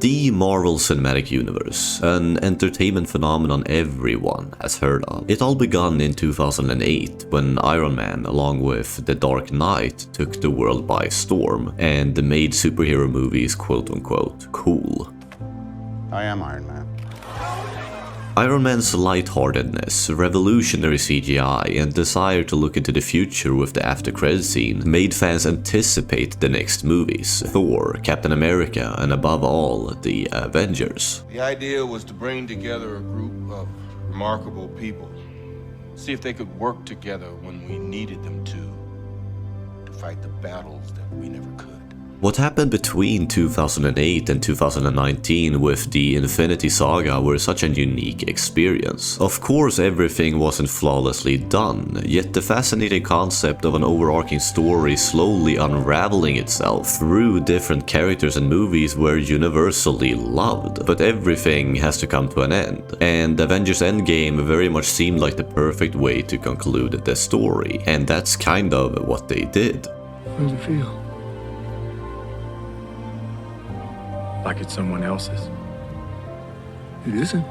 The Marvel Cinematic Universe, an entertainment phenomenon everyone has heard of. It all began in 2008 when Iron Man, along with The Dark Knight, took the world by storm and made superhero movies quote-unquote cool. I am Iron Man. Iron Man's lightheartedness, revolutionary CGI, and desire to look into the future with the after-credits scene made fans anticipate the next movies, Thor, Captain America, and above all, the Avengers. The idea was to bring together a group of remarkable people, see if they could work together when we needed them to fight the battles that we never could. What happened between 2008 and 2019 with the Infinity Saga were such a unique experience. Of course, everything wasn't flawlessly done, yet the fascinating concept of an overarching story slowly unraveling itself through different characters and movies were universally loved. But everything has to come to an end, and Avengers Endgame very much seemed like the perfect way to conclude the story, and that's kind of what they did. How does it feel? Like it's someone else's. It isn't.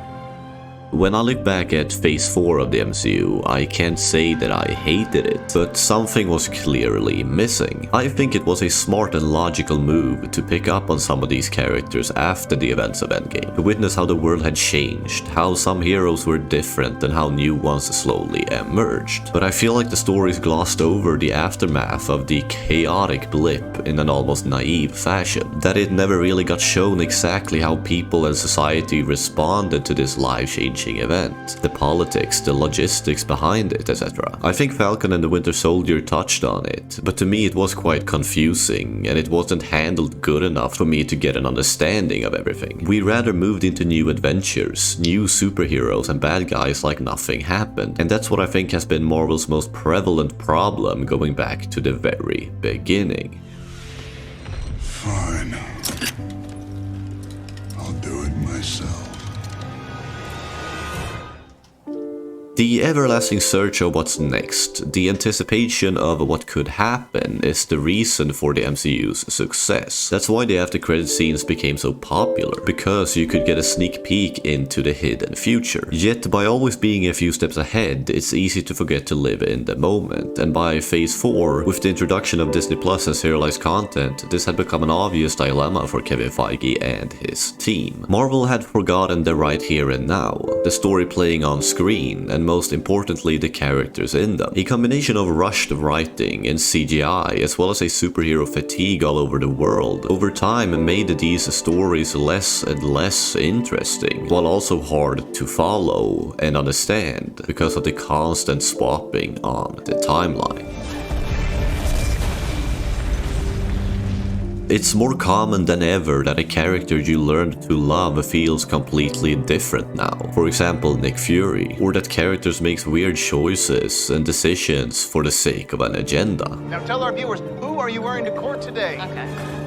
When I look back at Phase 4 of the MCU, I can't say that I hated it, but something was clearly missing. I think it was a smart and logical move to pick up on some of these characters after the events of Endgame, to witness how the world had changed, how some heroes were different and how new ones slowly emerged. But I feel like the stories glossed over the aftermath of the chaotic blip in an almost naive fashion, that it never really got shown exactly how people and society responded to this life-changing event, the politics, the logistics behind it, etc. I think Falcon and the Winter Soldier touched on it, but to me it was quite confusing and it wasn't handled good enough for me to get an understanding of everything. We rather moved into new adventures, new superheroes and bad guys like nothing happened, and that's what I think has been Marvel's most prevalent problem going back to the very beginning. Fine. I'll do it myself. The everlasting search of what's next, the anticipation of what could happen, is the reason for the MCU's success. That's why the after-credit scenes became so popular, because you could get a sneak peek into the hidden future. Yet by always being a few steps ahead, it's easy to forget to live in the moment, and by Phase 4, with the introduction of Disney Plus and serialized content, this had become an obvious dilemma for Kevin Feige and his team. Marvel had forgotten the right here and now, the story playing on screen, and most importantly the characters in them. A combination of rushed writing and CGI, as well as a superhero fatigue all over the world, over time made these stories less and less interesting, while also hard to follow and understand because of the constant swapping on the timeline. It's more common than ever that a character you learned to love feels completely different now. For example, Nick Fury, or that characters make weird choices and decisions for the sake of an agenda. Now tell our viewers, who are you wearing to court today? Okay.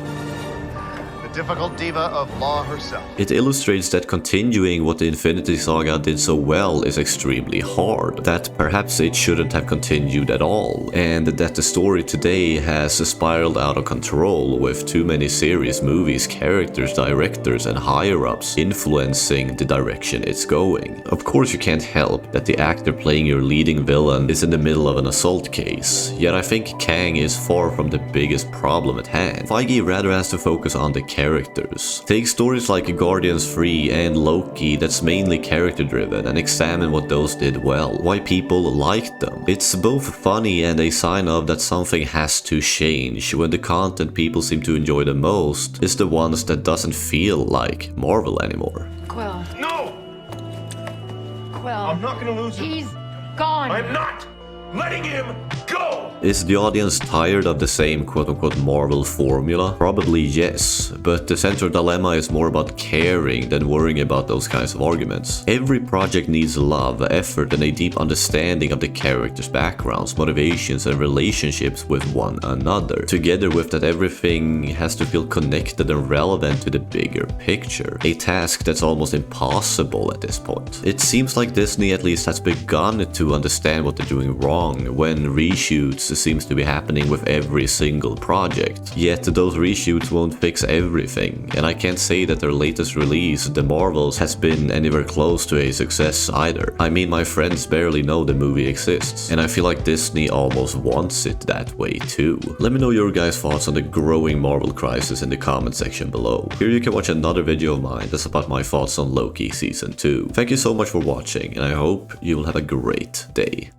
The difficult diva of law herself. It illustrates that continuing what the Infinity Saga did so well is extremely hard, that perhaps it shouldn't have continued at all, and that the story today has spiraled out of control with too many series, movies, characters, directors, and higher-ups influencing the direction it's going. Of course, you can't help that the actor playing your leading villain is in the middle of an assault case, yet I think Kang is far from the biggest problem at hand. Feige rather has to focus on the characters. Take stories like Guardians 3 and Loki that's mainly character driven and examine what those did well, why people liked them. It's both funny and a sign of that something has to change when the content people seem to enjoy the most is the ones that doesn't feel like Marvel anymore. Quill. No! Quill. I'm not gonna lose him. He's gone. I'm not letting him go! Is the audience tired of the same quote-unquote Marvel formula? Probably yes, but the central dilemma is more about caring than worrying about those kinds of arguments. Every project needs love, effort, and a deep understanding of the characters' backgrounds, motivations, and relationships with one another. Together with that, everything has to feel connected and relevant to the bigger picture, a task that's almost impossible at this point. It seems like Disney at least has begun to understand what they're doing wrong when reshoots seems to be happening with every single project. Yet those reshoots won't fix everything, and I can't say that their latest release, The Marvels, has been anywhere close to a success either. I mean, my friends barely know the movie exists, and I feel like Disney almost wants it that way too. Let me know your guys' thoughts on the growing Marvel crisis in the comment section below. Here you can watch another video of mine that's about my thoughts on Loki Season 2. Thank you so much for watching, and I hope you will have a great day.